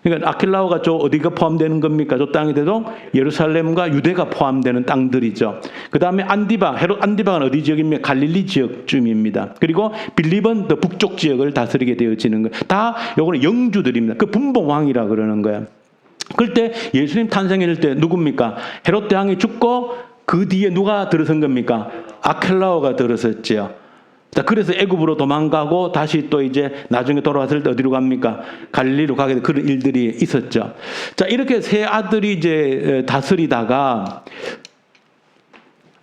그러니까 아킬라오가 어디가 포함되는 겁니까? 저 땅이 돼도 예루살렘과 유대가 포함되는 땅들이죠. 그 다음에 안디바, 헤롯 안디바는 어디 지역입니까? 갈릴리 지역쯤입니다. 그리고 빌립은 더 북쪽 지역을 다스리게 되어지는 거예요. 다 요거는 영주들입니다. 그 분봉왕이라 그러는 거예요. 그럴 때 예수님 탄생일 때 누굽니까? 헤롯 대왕이 죽고 그 뒤에 누가 들어선 겁니까? 아켈라오가 들어섰지요. 자, 그래서 애굽으로 도망가고 다시 또 이제 나중에 돌아왔을 때 어디로 갑니까? 갈릴리로 가게 된 그런 일들이 있었죠. 자, 이렇게 세 아들이 이제 다스리다가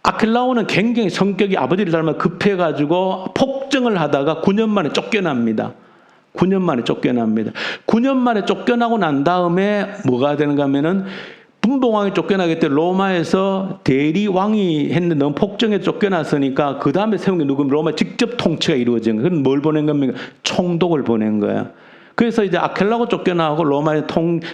아켈라오는 굉장히 성격이 아버지를 닮아 급해가지고 폭정을 하다가 9년 만에 쫓겨납니다. 9년 만에 쫓겨납니다. 9년 만에 쫓겨나고 난 다음에 뭐가 되는가 하면은 분봉왕이 쫓겨나기 때문에 로마에서 대리왕이 했는데 너무 폭정에 쫓겨났으니까 그 다음에 세운 게 누구면 로마 직접 통치가 이루어진 거예요. 그건 뭘 보낸 겁니까? 총독을 보낸 거예요. 그래서 이제 아켈라고 쫓겨나고 로마의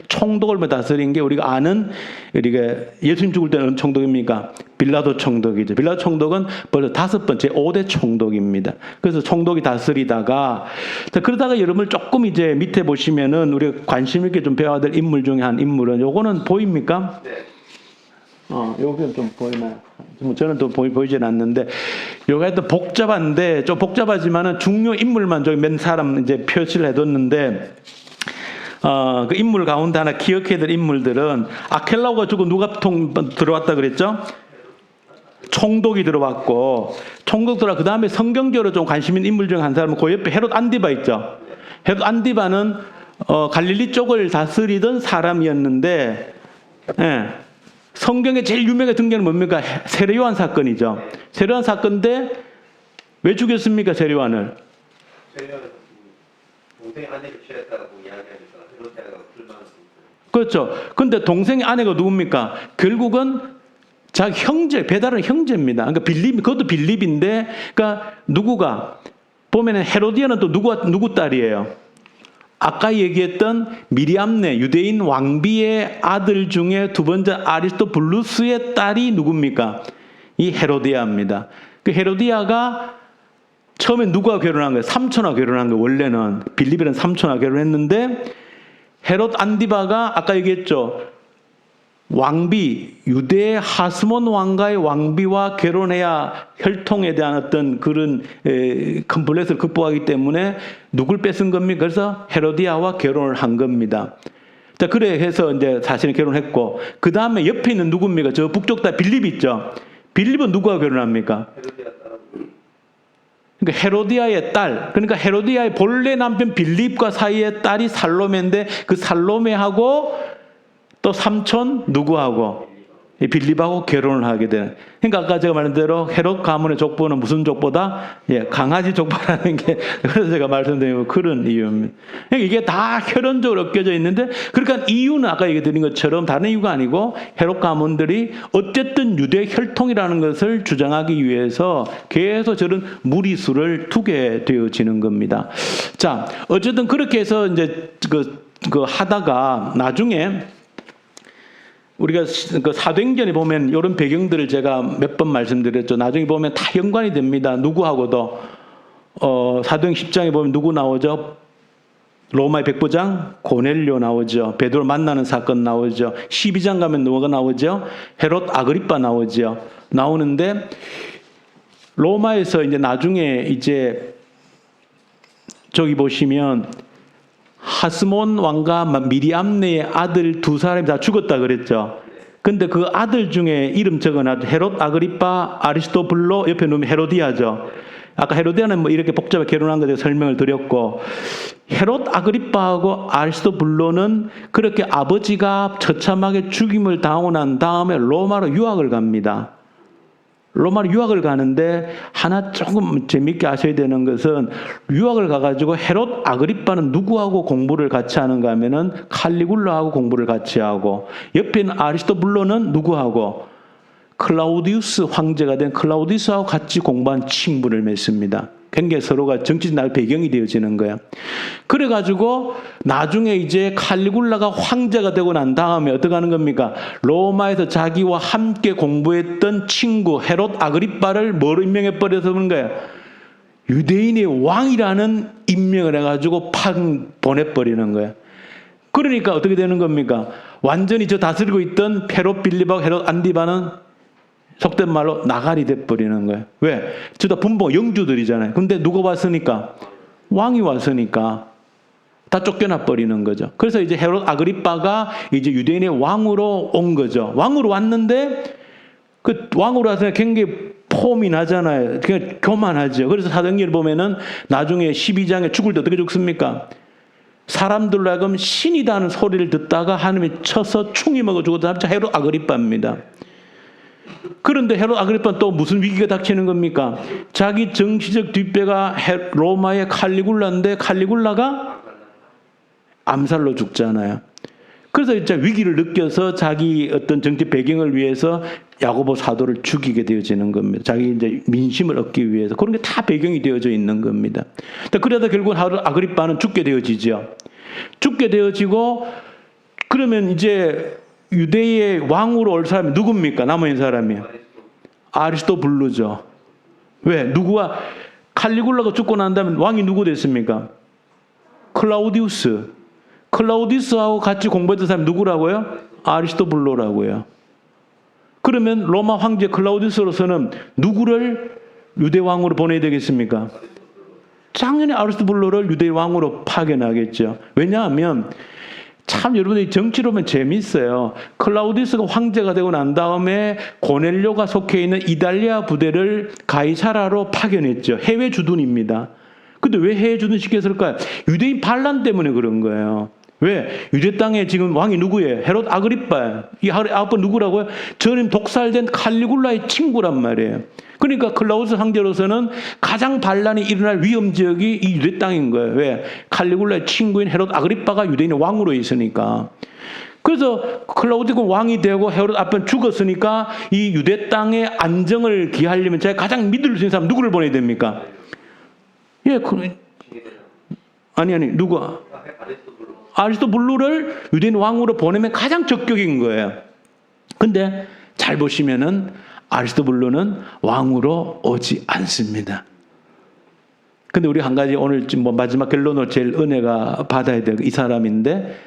총독을 다스린 게 우리가 아는, 우리가 예수님 죽을 때는 어느 총독입니까? 빌라도 총독이죠. 빌라도 총독은 벌써 5번째 5대 총독입니다. 그래서 총독이 다스리다가, 그러다가 여러분 조금 이제 밑에 보시면은 우리가 관심 있게 좀 배워야 될 인물 중에 한 인물은 요거는 보입니까? 네. 여기는 좀 보이나요? 저는 또 보이진 않는데, 요가 또 복잡한데, 좀 복잡하지만은 중요 인물만 저기 몇 사람 이제 표시를 해뒀는데, 그 인물 가운데 하나 기억해야 될 인물들은 아켈라오가 죽고 누가 들어왔다 그랬죠? 총독이 들어왔고, 총독 들어와 그 다음에 성경적으로 좀 관심 있는 인물 중 한 사람은 그 옆에 헤롯 안디바 있죠? 헤롯 안디바는 갈릴리 쪽을 다스리던 사람이었는데, 예. 성경에 제일 유명하게 등장하는 뭡니까? 세례요한 사건이죠. 세례요한 사건인데 왜 죽였습니까? 세례요한을? 세례요한은 동생의 아내를 취했다고 이야기하니까 헤롯대가 불만을. 그렇죠. 근데 동생의 아내가 누굽니까? 결국은 자기 형제, 배다른 형제입니다. 그러니까 빌립, 그것도 빌립인데, 그러니까 누구가 보면은 헤로디아는 또 누구 딸이에요? 아까 얘기했던 미리암네 유대인 왕비의 아들 중에 두 번째 아리스토블루스의 딸이 누굽니까? 이 헤로디아입니다. 그 헤로디아가 처음에 누가 결혼한 거예요? 삼촌과 결혼한 거예요. 원래는 빌립이라는 삼촌과 결혼했는데 헤롯 안디바가 아까 얘기했죠. 왕비, 유대 하스몬 왕가의 왕비와 결혼해야 혈통에 대한 어떤 그런 컴플렉스를 극복하기 때문에 누굴 뺏은 겁니까? 그래서 헤로디아와 결혼을 한 겁니다. 자, 그래 해서 이제 자신이 결혼했고, 그 다음에 옆에 있는 누굽니까? 저 북쪽 딸 빌립 있죠? 빌립은 누구와 결혼합니까? 그러니까 헤로디아의 딸, 그러니까 헤로디아의 본래 남편 빌립과 사이의 딸이 살로메인데 그 살로메하고 또 삼촌 누구하고? 빌립하고 결혼을 하게 되는. 그러니까 아까 제가 말한 대로 헤롯 가문의 족보는 무슨 족보다? 강아지 족보라는 게, 그래서 제가 말씀드린 그런 이유입니다. 그러니까 이게 다 혈연적으로 엮여져 있는데, 그러니까 이유는 아까 얘기 드린 것처럼 다른 이유가 아니고 헤롯 가문들이 어쨌든 유대 혈통이라는 것을 주장하기 위해서 계속 저런 무리수를 두게 되어지는 겁니다. 자, 어쨌든 그렇게 해서 이제 그 하다가 나중에 우리가 그 사도행전에 보면 이런 배경들을 제가 몇 번 말씀드렸죠. 나중에 보면 다 연관이 됩니다. 누구하고도 사도행 10장에 보면 누구 나오죠? 로마의 백부장 고넬료 나오죠. 베드로 만나는 사건 나오죠. 12장 가면 누가 나오죠? 헤롯 아그리파 나오죠. 나오는데 로마에서 이제 나중에 이제 저기 보시면 하스몬 왕과 미리암네의 아들 두 사람이 다 죽었다 그랬죠. 근데 그 아들 중에 이름 적어놔도 헤롯 아그리파 아리스토블로 옆에 놓으면 헤로디아죠. 아까 헤로디아는 뭐 이렇게 복잡하게 결혼한 것에 설명을 드렸고 헤롯 아그리파하고 아리스토블로는 그렇게 아버지가 처참하게 죽임을 당하고 난 다음에 로마로 유학을 갑니다. 로마로 유학을 가는데 하나 조금 재밌게 아셔야 되는 것은 유학을 가가지고 헤롯 아그리파는 누구하고 공부를 같이 하는가 하면은 칼리굴라하고 공부를 같이 하고 옆에 있는 아리스토블로는 누구하고 클라우디우스 황제가 된 클라우디우스하고 같이 공부한 친분을 맺습니다. 굉장히 서로가 정치적 배경이 되어지는 거야. 그래가지고 나중에 이제 칼리굴라가 황제가 되고 난 다음에 어떻게 하는 겁니까? 로마에서 자기와 함께 공부했던 친구 헤롯 아그리파를 뭐로 임명해 버려서 그런 거예요? 유대인의 왕이라는 임명을 해가지고 보내버리는 거예요. 그러니까 어떻게 되는 겁니까? 완전히 저 다스리고 있던 헤롯 빌립하고 헤롯 안디바는 속된 말로 나가리 돼버리는 거예요. 왜? 저다 분봉 영주들이잖아요. 근데 누가 왔으니까? 왕이 왔으니까 다 쫓겨나 버리는 거죠. 그래서 이제 헤롯 아그리파가 이제 유대인의 왕으로 온 거죠. 왕으로 왔는데 그 왕으로 와서 굉장히 폼이 나잖아요. 그냥 교만하죠. 그래서 사도행전을 보면은 나중에 12장에 죽을 때 어떻게 죽습니까? 사람들로 하여금 신이다는 소리를 듣다가 하나님이 쳐서 충이 먹어 죽었다. 헤롯 아그리파입니다. 그런데 헤롯 아그리파는 또 무슨 위기가 닥치는 겁니까? 자기 정치적 뒷배가 로마의 칼리굴라인데 칼리굴라가 암살로 죽잖아요. 그래서 이제 위기를 느껴서 자기 어떤 정치 배경을 위해서 야고보 사도를 죽이게 되어지는 겁니다. 자기 이제 민심을 얻기 위해서. 그런 게 다 배경이 되어져 있는 겁니다. 그러다 결국 헤롯 아그리파는 죽게 되어지죠. 죽게 되어지고 그러면 이제 유대의 왕으로 올 사람이 누굽니까? 남은 사람이 아리스토블루죠. 왜? 누구와 칼리굴라가 죽고 난 다음에 왕이 누구 됐습니까? 클라우디우스. 클라우디우스하고 같이 공부했던 사람이 누구라고요? 아리스토블루라고요. 그러면 로마 황제 클라우디우스로서는 누구를 유대 왕으로 보내야 되겠습니까? 당연히 아리스토블루를 유대 왕으로 파견하겠죠. 왜냐하면 참 여러분들이 정치로 보면 재미있어요. 클라우디우스가 황제가 되고 난 다음에 고넬료가 속해 있는 이달리아 부대를 가이사라로 파견했죠. 해외 주둔입니다. 근데 왜 해외 주둔 시켰을까요? 유대인 반란 때문에 그런 거예요. 왜? 유대 땅에 지금 왕이 누구예요? 헤롯 아그리파예요. 이 아그리파 누구라고요? 저는 독살된 칼리굴라의 친구란 말이에요. 그러니까 클라우디우스 황제로서는 가장 반란이 일어날 위험 지역이 이 유대 땅인 거예요. 왜? 칼리굴라의 친구인 헤롯 아그리파가 유대인의 왕으로 있으니까. 그래서 클라우디우스가 왕이 되고 헤롯 아그리파는 죽었으니까 이 유대 땅의 안정을 기하려면 제가 가장 믿을 수 있는 사람 누구를 보내야 됩니까? 예, 아니 누가? 아리스토블루를 유대인 왕으로 보내면 가장 적격인 거예요. 근데 잘 보시면은 아리스토블루는 왕으로 오지 않습니다. 근데 우리 한 가지 오늘 뭐 마지막 결론으로 제일 은혜가 받아야 될 이 사람인데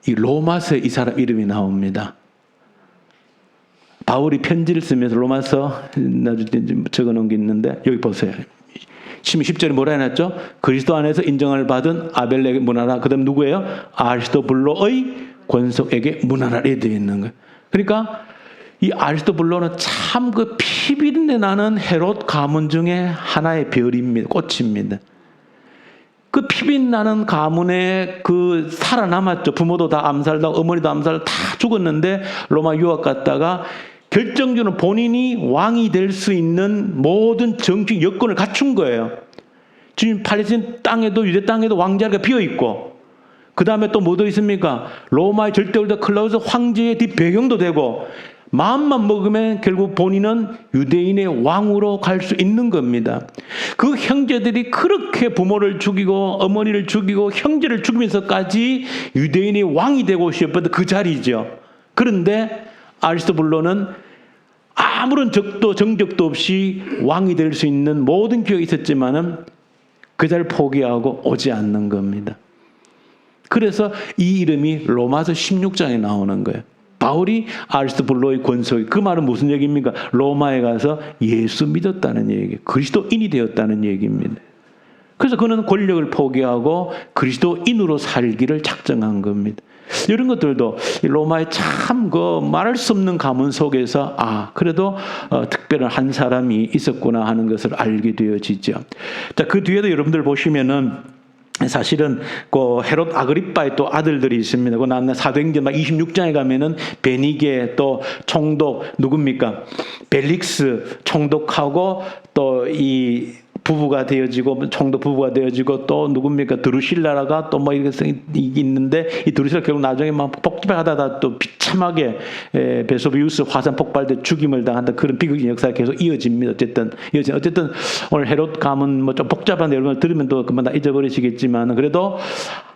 이 로마서에 이 사람 이름이 나옵니다. 바울이 편지를 쓰면서 로마서 나중에 적어놓은 게 있는데 여기 보세요. 10절에 뭐라 해놨죠? 그리스도 안에서 인정을 받은 아벨에게 문하라. 그 다음 누구예요? 아리스토블로의 권속에게 문하라. 이렇게 되어 있는 거예요. 그러니까 이 아리스토블로는 참 그 피비린내 나는 헤롯 가문 중에 하나의 별입니다. 꽃입니다. 그 피빈 나는 가문에 그 살아남았죠. 부모도 다 암살당하고 어머니도 암살 다 죽었는데 로마 유학 갔다가 결정적으로 본인이 왕이 될 수 있는 모든 정치 여건을 갖춘 거예요. 지금 팔레스틴 땅에도 유대 땅에도 왕자리가 비어 있고, 그 다음에 또 뭐 더 있습니까? 로마의 절대월대 클라우디우스 황제의 뒷배경도 되고, 마음만 먹으면 결국 본인은 유대인의 왕으로 갈 수 있는 겁니다. 그 형제들이 그렇게 부모를 죽이고 어머니를 죽이고 형제를 죽이면서까지 유대인의 왕이 되고 싶었던 그 자리죠. 그런데 아리스토블로는 아무런 정적도 없이 왕이 될 수 있는 모든 기회가 있었지만은 그 자리를 포기하고 오지 않는 겁니다. 그래서 이 이름이 로마서 16장에 나오는 거예요. 바울이 아리스토블로의 권속, 그 말은 무슨 얘기입니까? 로마에 가서 예수 믿었다는 얘기예요. 그리스도인이 되었다는 얘기입니다. 그래서 그는 권력을 포기하고 그리스도인으로 살기를 작정한 겁니다. 이런 것들도 로마의 참 그 말할 수 없는 가문 속에서 그래도 특별한 한 사람이 있었구나 하는 것을 알게 되어지죠. 자, 그 뒤에도 여러분들 보시면은 사실은 그 헤롯 아그리빠의 또 아들들이 있습니다. 그 나는 사도행전 26장에 가면은 베니게 또 총독 누굽니까? 벨릭스 총독하고 또 이 부부가 되어지고 총독 부부가 되어지고 또 누굽니까? 드루실라가 또 뭐 이렇게 있는데 이 드루실라 결국 나중에 막 폭발하다가 또 비참하게 베소비우스 화산 폭발돼 죽임을 당한다. 그런 비극적인 역사가 계속 이어집니다. 어쨌든 오늘 헤롯 가문 뭐 좀 복잡한 내용을 들으면 또 금방 다 잊어버리시겠지만 그래도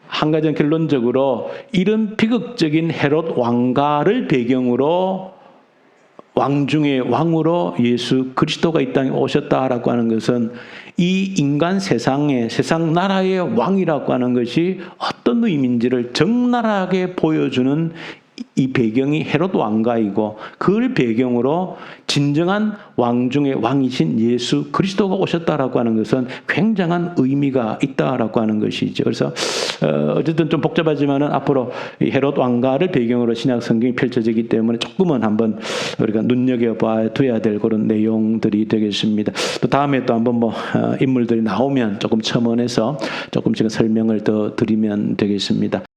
한 가지는 결론적으로 이런 비극적인 헤롯 왕가를 배경으로 왕 중의 왕으로 예수 그리스도가 이 땅에 오셨다라고 하는 것은 이 인간 세상 나라의 왕이라고 하는 것이 어떤 의미인지를 적나라하게 보여주는 이 배경이 헤롯 왕가이고 그걸 배경으로 진정한 왕 중의 왕이신 예수 그리스도가 오셨다라고 하는 것은 굉장한 의미가 있다라고 하는 것이죠. 그래서 어쨌든 좀 복잡하지만은 앞으로 이 헤롯 왕가를 배경으로 신약 성경이 펼쳐지기 때문에 조금은 한번 우리가 눈여겨봐야 될 그런 내용들이 되겠습니다. 또 다음에 또 한번 뭐 인물들이 나오면 조금 첨언해서 조금씩 설명을 더 드리면 되겠습니다.